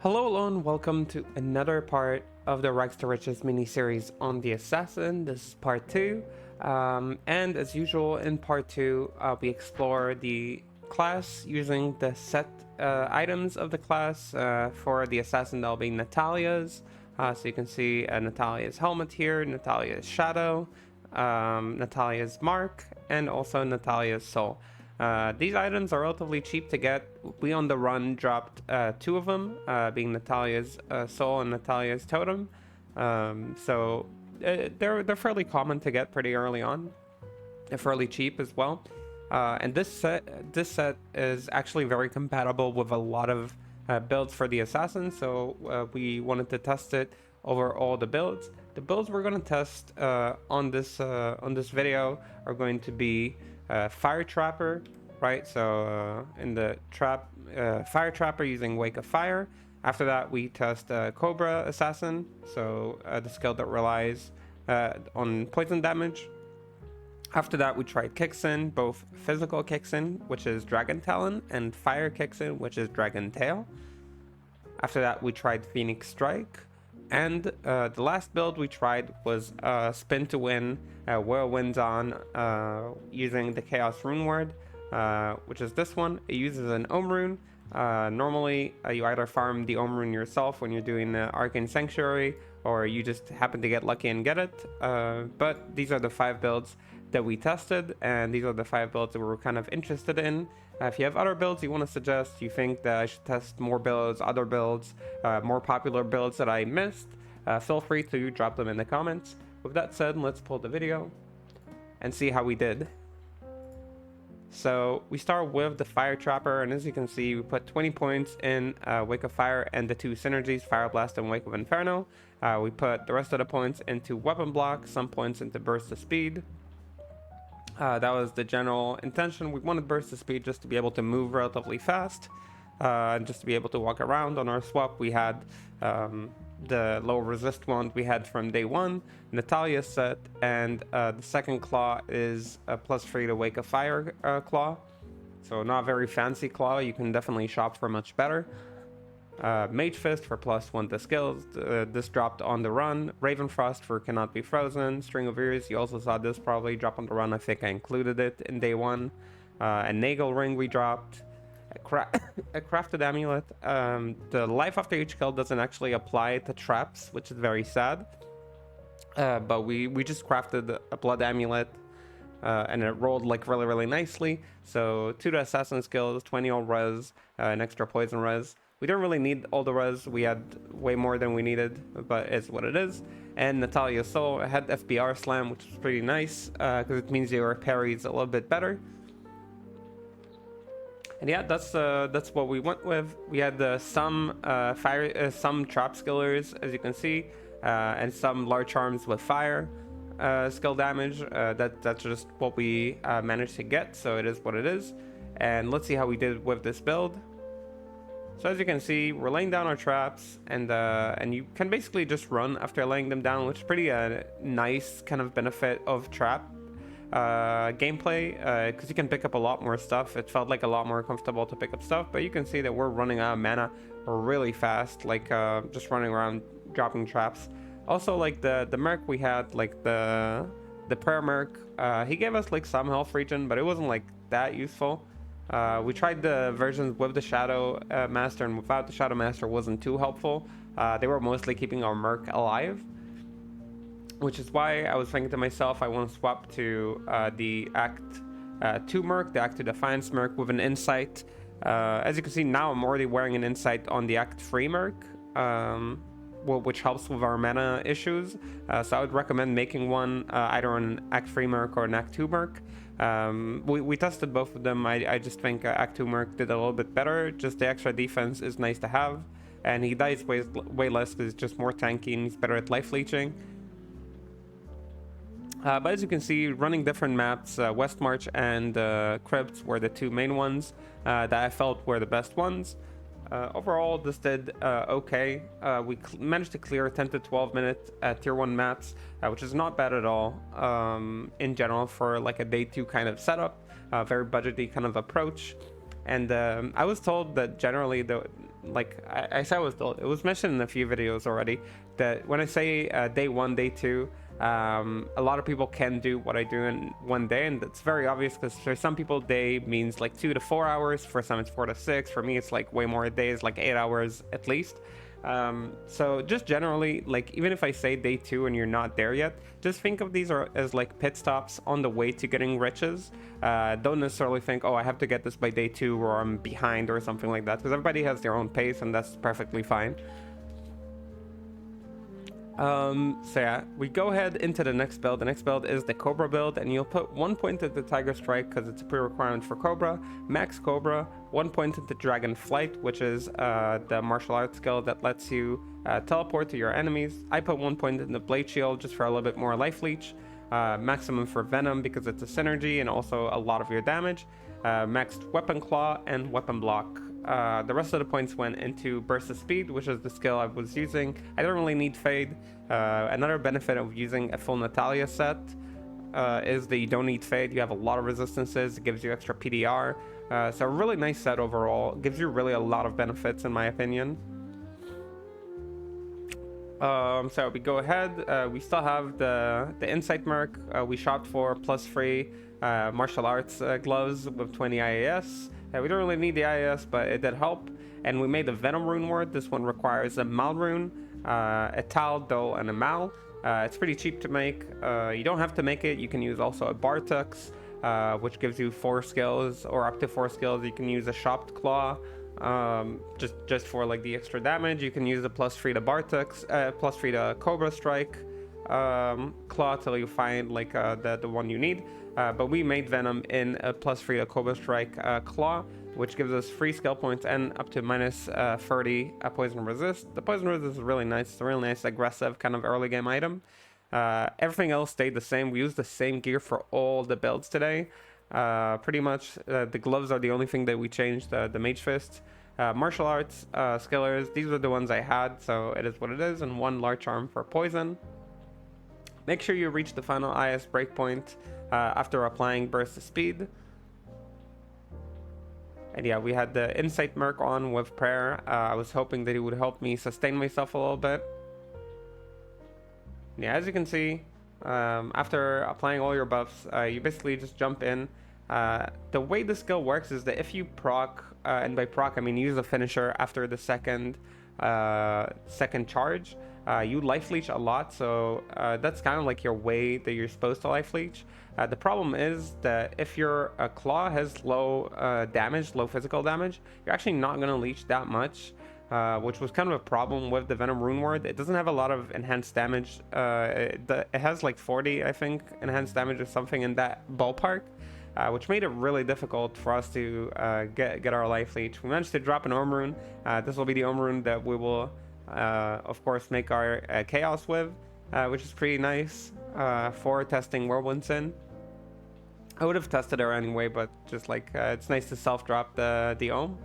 Hello and welcome to another part of the Rags to Riches mini-series on the Assassin. This is part 2, and as usual in part 2 we explore the class using the set items of the class. For the Assassin that'll be Natalya's, so you can see Natalya's helmet here, Natalya's shadow, Natalya's mark, and also Natalya's soul. These items are relatively cheap to get. We on the run dropped two of them, being Natalya's soul and Natalya's totem. So they're fairly common to get pretty early on. They're fairly cheap as well. And this set is actually very compatible with a lot of builds for the assassin. So we wanted to test it over all the builds. The builds we're going to test on this video are going to be Fire Trapper, right? So in the Fire Trapper using Wake of Fire. After that, we test Cobra Assassin, so the skill that relies on poison damage. After that, we tried Kicksin, both physical Kicksin, which is Dragon Talon, and Fire Kicksin, which is Dragon Tail. After that, we tried Phoenix Strike. And the last build we tried was Spin to Win, Whirlwind on, using the Chaos Rune Word, which is this one. It uses an Ohm Rune. Normally, you either farm the Ohm Rune yourself when you're doing Arcane Sanctuary, or you just happen to get lucky and get it. But these are the 5 builds that we tested, and these are the 5 builds that we were kind of interested in. If you have other builds you want to suggest, you think that I should test more builds, other builds, more popular builds that I missed, feel free to drop them in the comments. With that said, let's pull the video and see how we did. So we start with the Fire Trapper, and as you can see, we put 20 points in Wake of Fire and the 2 synergies, Fire Blast and Wake of Inferno. We put the rest of the points into Weapon Block, some points into Burst of Speed. That was the general intention. We wanted Burst of Speed just to be able to move relatively fast, and just to be able to walk around. On our swap, we had the low resist wand we had from day 1, Natalya's set, and the second claw is a +3 to Wake of Fire claw. So not very fancy claw, you can definitely shop for much better. Mage Fist for +1 to skills, this dropped on the run. Ravenfrost for cannot be frozen. String of Ears, you also saw this probably drop on the run. I think I included it in day 1. A Nagel Ring we dropped. A Crafted Amulet. The life after each kill doesn't actually apply to traps, which is very sad. But we just crafted a Blood Amulet, and it rolled like really nicely. So 2 to assassin skills, 20 all res, an extra poison res. We don't really need all the res, we had way more than we needed, but it's what it is. And Natalya's soul had FBR slam, which is pretty nice, because it means your parry's a little bit better. And yeah, that's what we went with. We had some some trap skillers, as you can see, and some large arms with fire skill damage. That's just what we managed to get, so it is what it is. And let's see how we did with this build. So as you can see, we're laying down our traps, and you can basically just run after laying them down, which is pretty nice kind of benefit of trap gameplay, because you can pick up a lot more stuff. It felt like a lot more comfortable to pick up stuff, but you can see that we're running out of mana really fast, like just running around dropping traps. Also, like the merc we had, like the prayer merc, he gave us like some health regen, but it wasn't like that useful. We tried the versions with the Shadow Master and without the Shadow Master wasn't too helpful. They were mostly keeping our merc alive, which is why I was thinking to myself I want to swap to the Act 2 merc, the Act 2 Defiance merc with an Insight. As you can see now, I'm already wearing an Insight on the Act 3 merc, which helps with our mana issues. So I would recommend making one either an Act 3 merc or an Act 2 merc. We tested both of them. I just think Act 2 merc did a little bit better. Just the extra defense is nice to have, and he dies way less because he's just more tanky and he's better at life leeching. But as you can see, running different maps, West March and Crypts were the 2 main ones that I felt were the best ones. Overall, this did okay. We managed to clear 10 to 12 minute tier 1 maps, which is not bad at all in general for like a day 2 kind of setup, very budgety kind of approach. And I was told that generally like I said, it was mentioned in a few videos already that when I say day 1, day 2, a lot of people can do what I do in one day, and that's very obvious because for some people day means like 2 to 4 hours, for some it's 4 to 6, for me it's like way more days, like 8 hours at least. So just generally, like even if I say day 2 and you're not there yet, just think of these as like pit stops on the way to getting riches. Don't necessarily think, oh, I have to get this by day 2 or I'm behind or something like that, because everybody has their own pace and that's perfectly fine. So yeah, we go ahead into the next build. The next build is the Cobra build, and you'll put 1 point into Tiger Strike because it's a pre-requirement for Cobra, Max Cobra, 1 point into Dragon Flight, which is the martial arts skill that lets you teleport to your enemies. I put 1 point into Blade Shield just for a little bit more life leech, maximum for Venom because it's a synergy and also a lot of your damage, maxed Weapon Claw and Weapon Block. The rest of the points went into Burst of Speed, which is the skill I was using. I don't really need Fade. Another benefit of using a full Natalya set is that you don't need Fade. You have a lot of resistances. It gives you extra PDR. So a really nice set overall. It gives you really a lot of benefits in my opinion. So we go ahead. We still have the Insight Merc. We shopped for +3 martial arts gloves with 20 IAS. We don't really need the IAS, but it did help. And we made the Venom rune ward. This one requires a Mal rune, a Tal, Dole, and a Mal. It's pretty cheap to make. You don't have to make it. You can use also a Bartux, which gives you 4 skills or up to 4 skills. You can use a Shopped Claw, just for like the extra damage. You can use a +3 to Bartux, +3 to Cobra Strike claw till you find like the one you need. But we made Venom in a +3 to Cobra Strike claw, which gives us 3 skill points and up to -30 poison resist. The poison resist is really nice. It's a really nice aggressive kind of early game item. Everything else stayed the same. We used the same gear for all the builds today. Pretty much the gloves are the only thing that we changed. The Mage Fist, martial arts, skillers, these are the ones I had, so it is what it is, and 1 large arm for poison. Make sure you reach the final IS breakpoint after applying Burst of Speed. And yeah, we had the Insight Merc on with Prayer. I was hoping that it would help me sustain myself a little bit. Yeah, as you can see, after applying all your buffs, you basically just jump in. The way the skill works is that if you proc, and by proc I mean use a finisher after the second charge, you life leech a lot, so that's kind of like your way that you're supposed to life leech. The problem is that if your claw has low damage, low physical damage, you're actually not going to leech that much, which was kind of a problem with the Venom rune ward. It doesn't have a lot of enhanced damage. It has like 40, I think, enhanced damage or something in that ballpark, which made it really difficult for us to get our life leech. We managed to drop an Orm rune. This will be the Orm rune that we will of course make our chaos with, which is pretty nice for testing Whirlwind Sin. I would have tested her anyway, but just like it's nice to self drop the Ohm,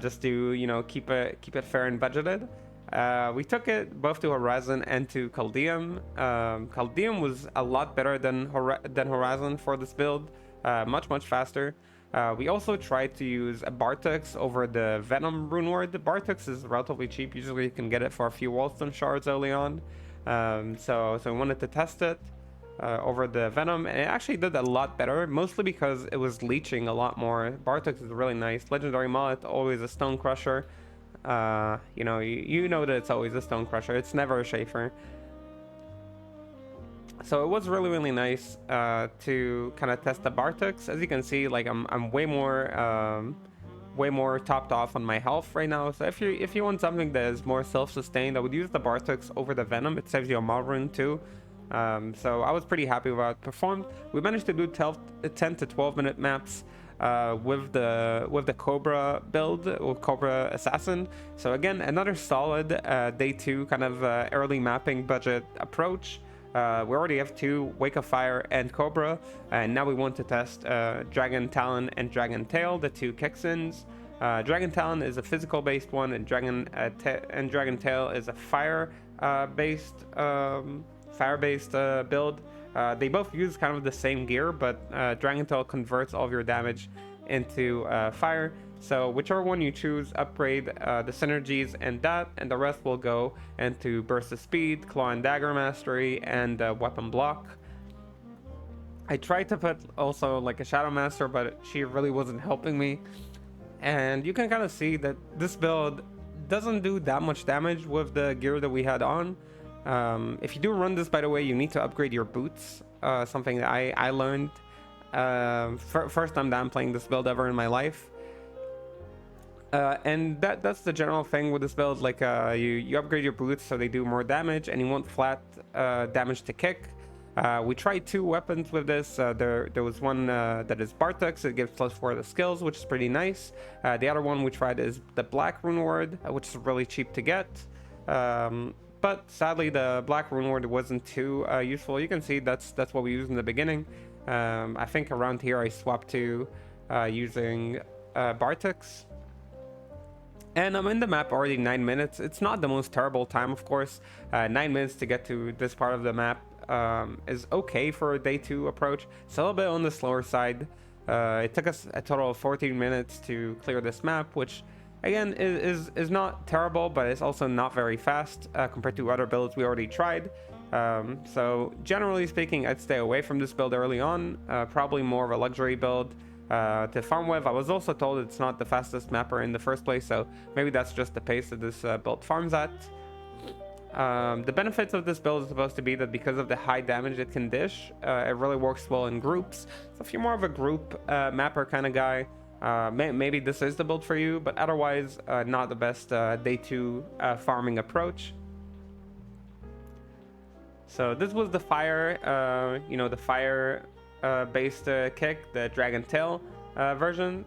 just to, you know, keep it fair and budgeted. We took it both to Horizon and to Caldeum. Caldeum was a lot better than Horizon for this build, much faster. We also tried to use a Bartux over the Venom rune ward. The Bartux is relatively cheap. Usually you can get it for a few Wallstone shards early on. So we wanted to test it over the Venom, and it actually did a lot better, mostly because it was leeching a lot more. Bartux is really nice. Legendary Mullet, always a Stone Crusher. You know that it's always a Stone Crusher. It's never a Schaefer. So it was really nice to kind of test the Bartux. As you can see, like I'm way more topped off on my health right now. So if you want something that is more self-sustained, I would use the Bartux over the Venom. It saves you a Mal rune too. So I was pretty happy with how it performed. We managed to do 10 to 12 minute maps with the Cobra build, or Cobra Assassin. So again, another solid day 2 kind of early mapping budget approach. We already have 2, Wake of Fire and Cobra, and now we want to test Dragon Talon and Dragon Tail, the 2 Kicksins. Dragon Talon is a physical based one, and Dragon Tail is a fire based build. They both use kind of the same gear, but Dragon Tail converts all of your damage into fire. So whichever one you choose, upgrade the synergies and that, and the rest will go into burst of speed, claw and dagger mastery, and weapon block. I tried to put also like a Shadow Master, but she really wasn't helping me. And you can kind of see that this build doesn't do that much damage with the gear that we had on. If you do run this, by the way, you need to upgrade your boots. Something that I learned first time that I'm playing this build ever in my life. And that's the general thing with this build. Like you upgrade your boots so they do more damage, and you want flat damage to kick. We tried two weapons with this. There was one that is Bartux. It gives +4 to the skills, which is pretty nice. The other one we tried is the Black Rune Word, which is really cheap to get. But sadly, the Black Rune Word wasn't too useful. You can see that's what we used in the beginning. I think around here I swapped to using Bartux. And I'm in the map already 9 minutes. It's not the most terrible time, of course. 9 minutes to get to this part of the map is okay for a day 2 approach. It's a little bit on the slower side. It took us a total of 14 minutes to clear this map, which again is not terrible, but it's also not very fast compared to other builds we already tried. So generally speaking, I'd stay away from this build early on. Probably more of a luxury build to farm with. I was also told it's not the fastest mapper in the first place, so maybe that's just the pace that this build farms at. The benefits of this build is supposed to be that because of the high damage it can dish, it really works well in groups. So if you're more of a group mapper kind of guy, maybe this is the build for you, but otherwise not the best day 2 farming approach. So this was the fire, the fire based kick, the Dragon Tail version.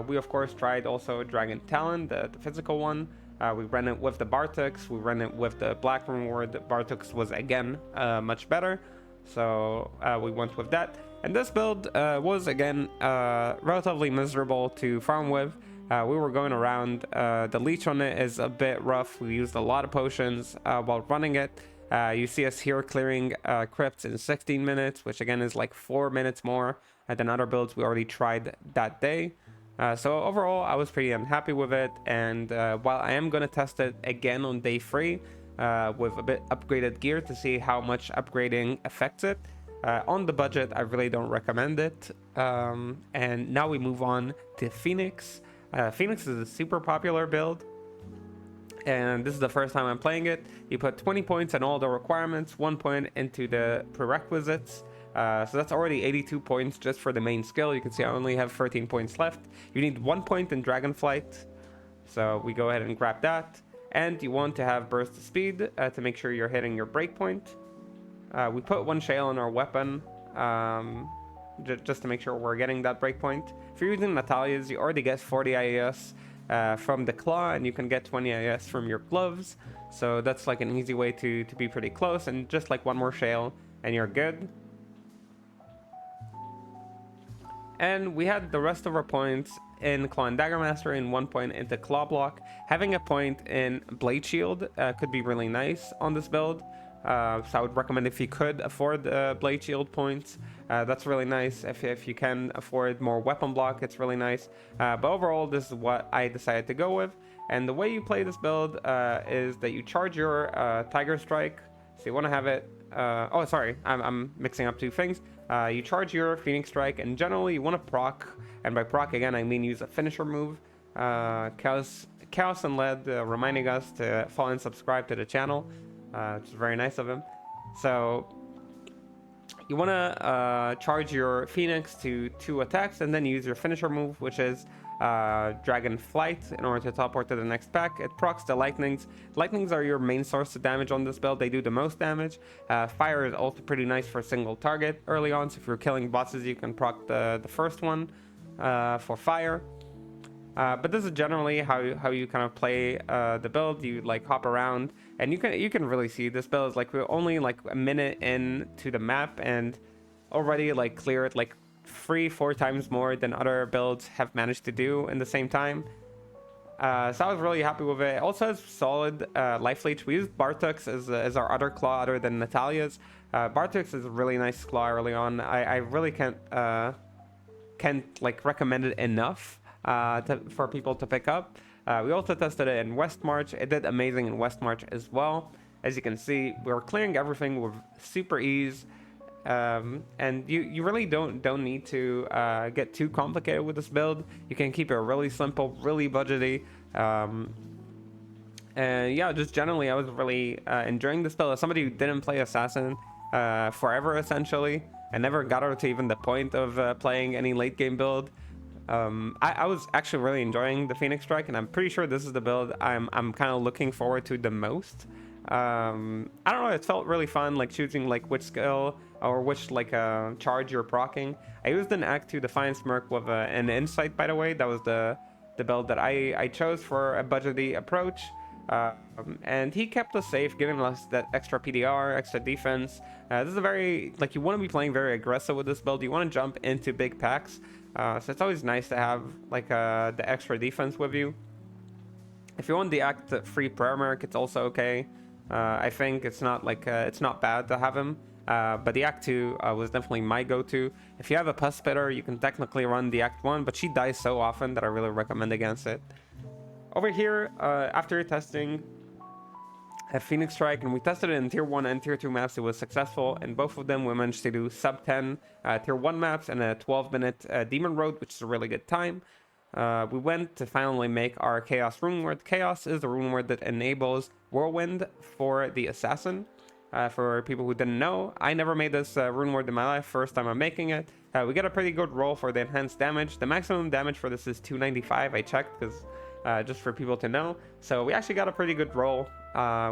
We of course tried also Dragon Talon, the physical one. We ran it with the Bartux, we ran it with the Black Rune Ward. Bartux was again much better, so we went with that. And this build was again relatively miserable to farm with. We were going around. The leech on it is a bit rough. We used a lot of potions while running it. You see us here clearing crypts in 16 minutes, which again is like 4 minutes more than other builds we already tried that day. So overall, I was pretty unhappy with it, and while I am going to test it again on day 3 with a bit upgraded gear to see how much upgrading affects it, on the budget, I really don't recommend it. And now we move on to Phoenix. Phoenix is a super popular build, and this is the first time I'm playing it. You put 20 points in all the requirements, 1 point into the prerequisites. So that's already 82 points just for the main skill. You can see I only have 13 points left. You need 1 point in Dragonflight, so we go ahead and grab that. And you want to have burst of speed to make sure you're hitting your breakpoint. We put 1 shale in our weapon just to make sure we're getting that breakpoint. If you're using Natalya's, you already get 40 IAS from the claw, and you can get 20 IAS from your gloves. So that's like an easy way to be pretty close, and just like 1 more shale and you're good. And we had the rest of our points in Claw and Dagger Master and 1 point into Claw Block. Having a point in Blade Shield could be really nice on this build. So I would recommend, if you could afford Blade Shield points, that's really nice. If you can afford more Weapon Block, it's really nice. But overall, this is what I decided to go with. And the way you play this build is that you charge your Tiger Strike. So you want to have it... oh, sorry, I'm mixing up 2 things. You charge your Phoenix Strike, and generally you want to proc, and by proc again I mean use a finisher move. Chaos and Led reminding us to follow and subscribe to the channel, which is very nice of him. So you want to charge your Phoenix to 2 attacks, and then use your finisher move, which is Dragon Flight, in order to teleport to the next pack. It procs the lightnings. Lightnings are your main source of damage on this build. They do the most damage. Fire is also pretty nice for a single target early on, so if you're killing bosses you can proc the first one for fire. But this is generally how you kind of play the build. You like hop around, and you can really see this build is like we're only like a minute into the map and already like cleared like 3-4 times more than other builds have managed to do in the same time. So I was really happy with it. It also has solid life leech. We used Bartux as our other claw other than Natalya's. Bartux is a really nice claw early on. I really can't can't like recommend it enough for people to pick up. We also tested it in West March. It did amazing in West March as well. As you can see, we were clearing everything with super ease. And you really don't need to get too complicated with this build. You can keep it really simple, really budgety. And yeah, just generally, I was really enjoying this build. As somebody who didn't play Assassin forever, essentially, and never got her to even the point of playing any late game build. I was actually really enjoying the Phoenix Strike, and I'm pretty sure this is the build I'm kind of looking forward to the most. I don't know, it felt really fun, like choosing like which skill or which like charge you're proccing. I used an Act 2 Defiance Merc with an Insight, by the way. That was the build that I chose for a budgety approach. And he kept us safe, giving us that extra PDR, extra defense. This is a very, like, you want to be playing very aggressive with this build. You want to jump into big packs. So it's always nice to have like the extra defense with you. If you want the Act 3 Prayer Merc, it's also okay. I think it's not like it's not bad to have him. But the Act 2 was definitely my go-to. If you have a Pus Spitter, you can technically run the Act 1, but she dies so often that I really recommend against it. Over here, after testing a Phoenix Strike, and we tested it in Tier 1 and Tier 2 maps, it was successful. And both of them we managed to do sub 10 Tier 1 maps and a 12-minute Demon Road, which is a really good time. We went to finally make our Chaos Rune Word. Chaos is the rune word that enables Whirlwind for the Assassin. For people who didn't know, I never made this rune word in my life. First time I'm making it. We get a pretty good roll for the enhanced damage. The maximum damage for this is 295. I checked because just for people to know. So we actually got a pretty good roll,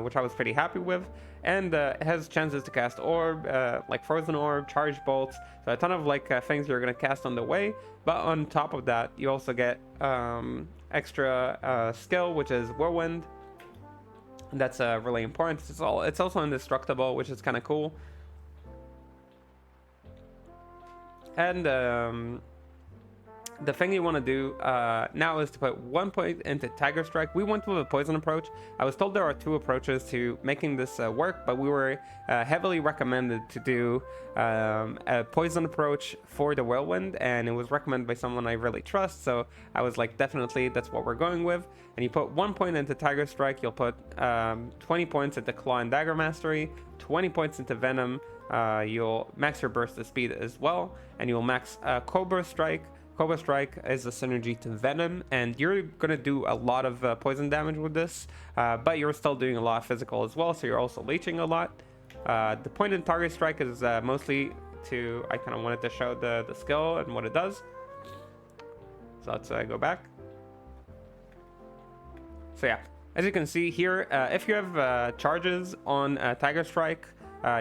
which I was pretty happy with. And it has chances to cast Orb, like Frozen Orb, Charge Bolts. So a ton of like things you're going to cast on the way. But on top of that, you also get extra skill, which is Whirlwind. That's really important. It's also indestructible, which is kind of cool. And the thing you want to do now is to put 1 point into Tiger Strike. We went with a poison approach. I was told there are 2 approaches to making this work, but we were heavily recommended to do a poison approach for the Whirlwind, and it was recommended by someone I really trust. So I was like, definitely, that's what we're going with. And you put 1 point into Tiger Strike, you'll put 20 points into Claw and Dagger Mastery, 20 points into Venom. You'll max your burst of speed as well, and you'll max Cobra Strike. Cobra Strike is a synergy to Venom, and you're gonna do a lot of poison damage with this, but you're still doing a lot of physical as well, so you're also leeching a lot. The point in Target Strike is mostly to, I kind of wanted to show the skill and what it does. So let's go back. So yeah, as you can see here, if you have charges on Tiger Strike,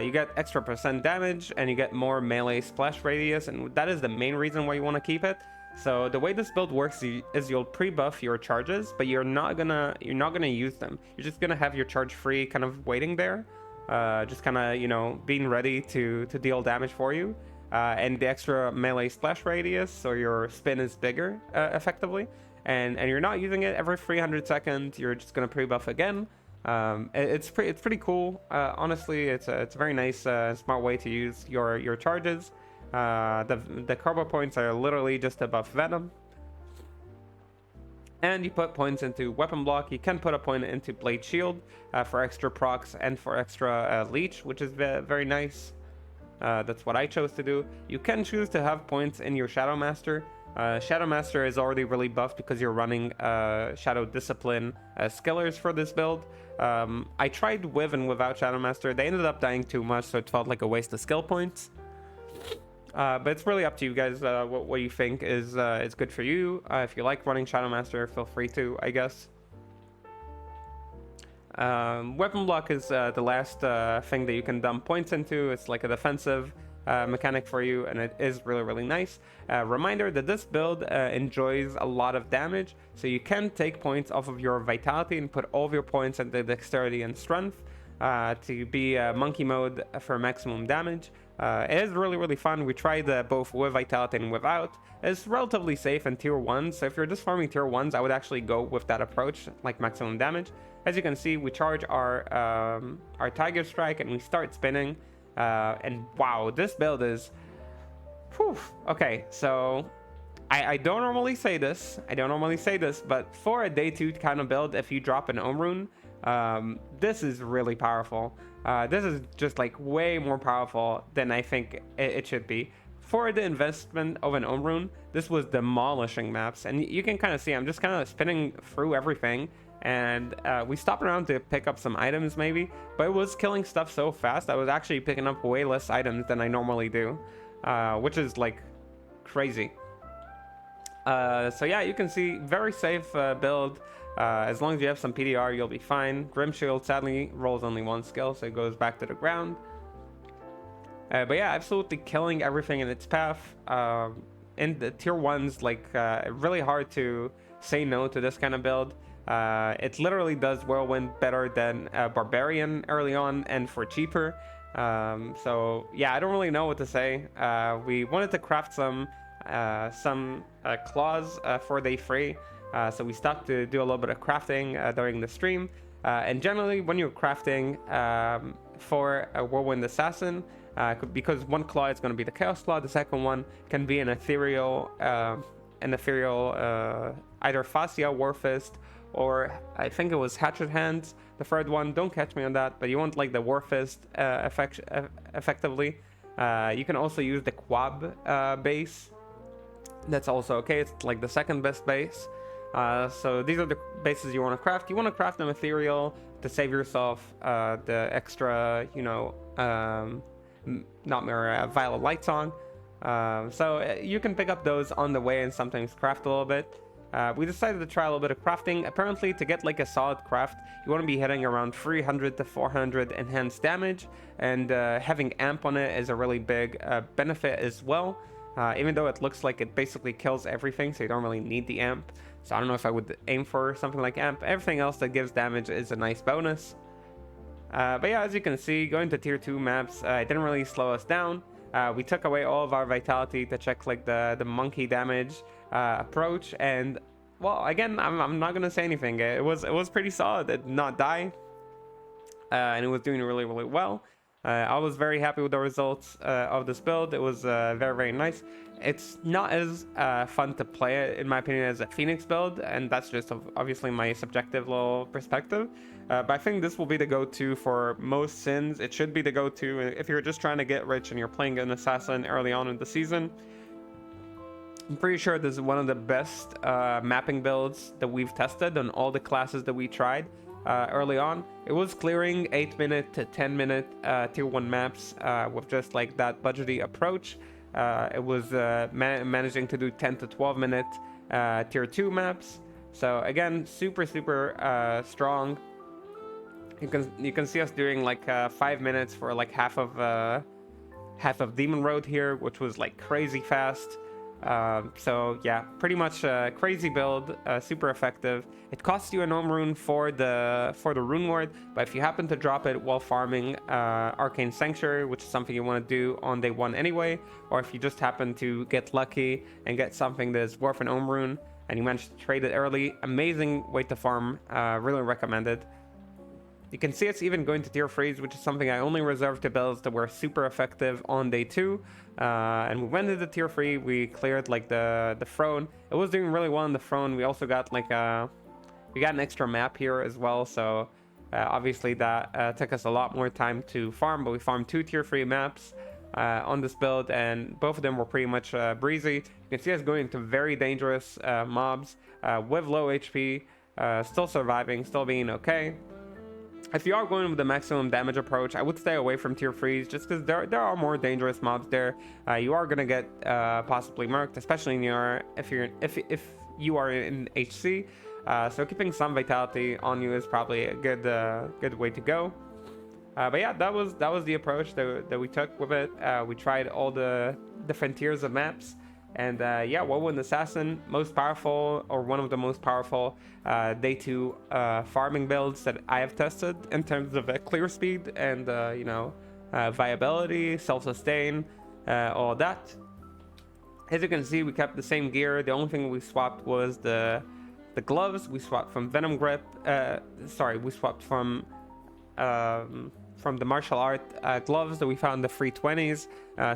you get extra % damage and you get more melee splash radius, and that is the main reason why you want to keep it. So the way this build works is you'll pre-buff your charges, but you're not gonna use them. You're just gonna have your charge free kind of waiting there, just kind of, you know, being ready to deal damage for you. And the extra melee splash radius, so your spin is bigger effectively, and you're not using it every 300 seconds. You're just gonna pre-buff again. It's pretty cool. Honestly, it's a very nice smart way to use your charges. The Cobra points are literally just above Venom, and you put points into Weapon Block. You can put a point into Blade Shield for extra procs and for extra leech, which is very nice. That's what I chose to do. You can choose to have points in your Shadow Master. Shadow Master is already really buffed because you're running Shadow Discipline skillers for this build. I tried with and without Shadow Master. They ended up dying too much, so it felt like a waste of skill points. But it's really up to you guys what you think is good for you. If you like running Shadow Master, feel free to, I guess. Weapon Block is the last thing that you can dump points into. It's like a defensive mechanic for you, and it is really nice. Reminder that this build enjoys a lot of damage, so you can take points off of your vitality and put all of your points into dexterity and strength to be monkey mode for maximum damage. It is really fun. We tried both with vitality and without. It's relatively safe in tier 1, so if you're just farming tier 1s, I would actually go with that approach, like maximum damage. As you can see, we charge our Tiger Strike and we start spinning. And wow, this build is... Whew. Okay, so I don't normally say this. I don't normally say this, but for a day 2 kind of build, if you drop an Ohm Rune, this is really powerful. This is just like way more powerful than I think it should be. For the investment of an Ohm Rune, this was demolishing maps, and you can kind of see I'm just kind of spinning through everything, and we stopped around to pick up some items maybe, but it was killing stuff so fast I was actually picking up way less items than I normally do, which is like crazy. So yeah, you can see very safe build. As long as you have some PDR, you'll be fine. Grim Shield sadly rolls only 1 skill, so it goes back to the ground. But yeah, absolutely killing everything in its path. In the tier 1s, like really hard to say no to this kind of build. It literally does Whirlwind better than Barbarian early on and for cheaper. So yeah, I don't really know what to say. We wanted to craft some claws for day 3. So we stopped to do a little bit of crafting during the stream. And generally, when you're crafting for a Whirlwind Assassin, because one claw is going to be the Chaos Claw, the second one can be an ethereal either Fascia, Warfist, or I think it was Hatchet Hands. The third one, don't catch me on that, but you want like the Warfist effectively. You can also use the Quab base. That's also okay. It's like the second best base. So these are the bases you want to craft. You want to craft them ethereal to save yourself the extra, you know, Violet Light Song. So you can pick up those on the way and sometimes craft a little bit. We decided to try a little bit of crafting. Apparently, to get like a solid craft, you want to be hitting around 300 to 400 enhanced damage, and having amp on it is a really big benefit as well. Even though it looks like it basically kills everything, so you don't really need the amp. So I don't know if I would aim for something like amp. Everything else that gives damage is a nice bonus. But yeah, as you can see, going to tier 2 maps, it didn't really slow us down. We took away all of our vitality to check like the monkey damage approach, and well, again, I'm not gonna say anything. It was pretty solid. It did not die, and it was doing really well. I was very happy with the results of this build. It was very nice. It's not as fun to play it, in my opinion, as a Phoenix build, and that's just obviously my subjective little perspective. But I think this will be the go-to for most sins. It should be the go-to if you're just trying to get rich and you're playing an assassin early on in the season. I'm pretty sure this is one of the best mapping builds that we've tested on all the classes that we tried early on. It was clearing 8-minute to 10-minute tier 1 maps with just like that budgety approach. It was managing to do 10 to 12-minute tier 2 maps. So again, super strong. You can see us doing like 5 minutes for like half of Demon Road here, which was like crazy fast. So yeah, pretty much a crazy build, super effective. It costs you an Ohm Rune for the Rune Ward, but if you happen to drop it while farming Arcane Sanctuary, which is something you want to do on day 1 anyway, or if you just happen to get lucky and get something that is worth an Ohm Rune and you manage to trade it early, amazing way to farm, really recommended. You can see it's even going to tier 3s, which is something I only reserved to builds that were super effective on day 2. And we went into tier 3, we cleared like the throne. It was doing really well in the throne. We also got like we got an extra map here as well, so obviously that took us a lot more time to farm, but we farmed 2 tier 3 maps on this build, and both of them were pretty much breezy. You can see us going into very dangerous mobs with low HP, still surviving, still being okay. If you are going with the maximum damage approach, I would stay away from tier 3s just because there are more dangerous mobs there. You are gonna get possibly murked, especially if you are in HC. So keeping some vitality on you is probably a good way to go. But yeah, that was the approach that we took with it. We tried all the different tiers of maps. And yeah, Whirlwind Assassin, most powerful, or one of the most powerful day 2 farming builds that I have tested in terms of clear speed and you know, viability, self-sustain, all that. As you can see, we kept the same gear. The only thing we swapped was the gloves. We swapped from Venom Grip. Sorry, we swapped from from the martial art gloves that we found, the 320s,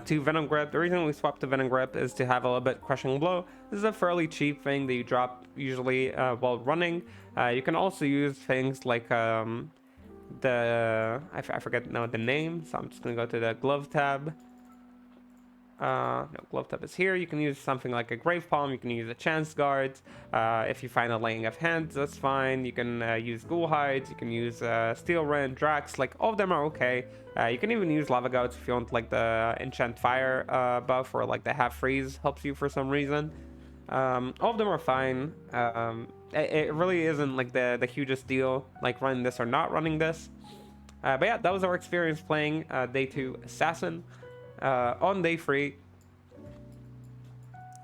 to Venom Grip. The reason we swapped to Venom Grip is to have a little bit crushing blow. This is a fairly cheap thing that you drop usually while running. You can also use things like I forget now the name, so I'm just gonna go to the glove tab. No, glove tab is here. You can use something like a grave palm. You can use a chance guard. If you find a laying of hands, that's fine. You can use ghoul hides. You can use steel rend, drax. Like all of them are okay. You can even use lava goats if you want like the enchant fire buff, or like the half freeze helps you for some reason. All of them are fine. It really isn't like the hugest deal, like running this or not running this. But yeah, that was our experience playing day 2 Assassin. On day 3,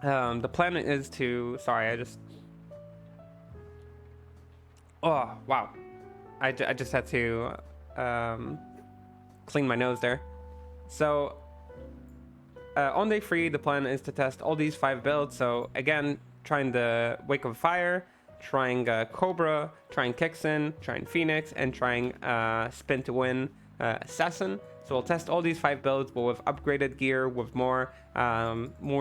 the plan is to... Sorry, I just... Oh, wow. I just had to clean my nose there. So, on day 3, the plan is to test all these 5 builds. So, again, trying the Wake of Fire, trying Cobra, trying Kicksin, trying Phoenix, and trying Spin to Win Assassin. So we'll test all these 5 builds, but with upgraded gear, with more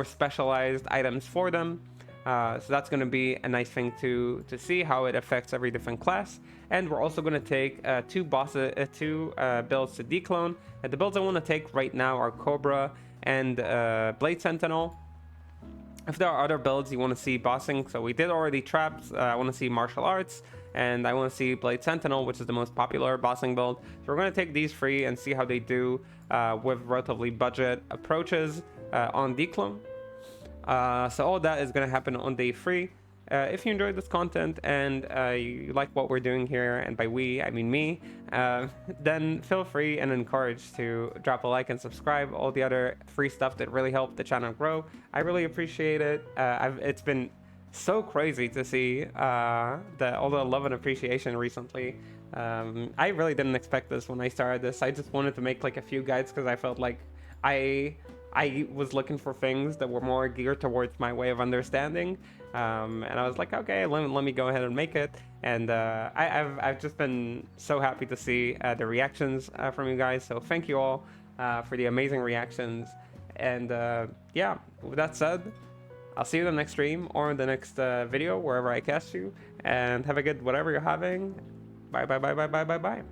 specialized items for them. So that's going to be a nice thing to see how it affects every different class. And we're also going to take two builds to declone. The builds I want to take right now are Cobra and Blade Sentinel. If there are other builds you want to see bossing, so we did already Traps, I want to see Martial Arts, and I want to see Blade Sentinel, which is the most popular bossing build. So we're going to take these 3 and see how they do with relatively budget approaches on declone. So all that is going to happen on day 3. If you enjoyed this content and you like what we're doing here, and by we, I mean me, then feel free and encouraged to drop a like and subscribe. All the other free stuff that really helped the channel grow. I really appreciate it. It's been so crazy to see all the love and appreciation recently. I really didn't expect this when I started this. I just wanted to make like a few guides because I felt like I was looking for things that were more geared towards my way of understanding, and I was like, okay, let me go ahead and make it. And I've just been so happy to see the reactions from you guys. So thank you all for the amazing reactions. And yeah, with that said, I'll see you in the next stream or in the next video, wherever I cast you. And have a good whatever you're having. Bye bye bye bye bye bye bye.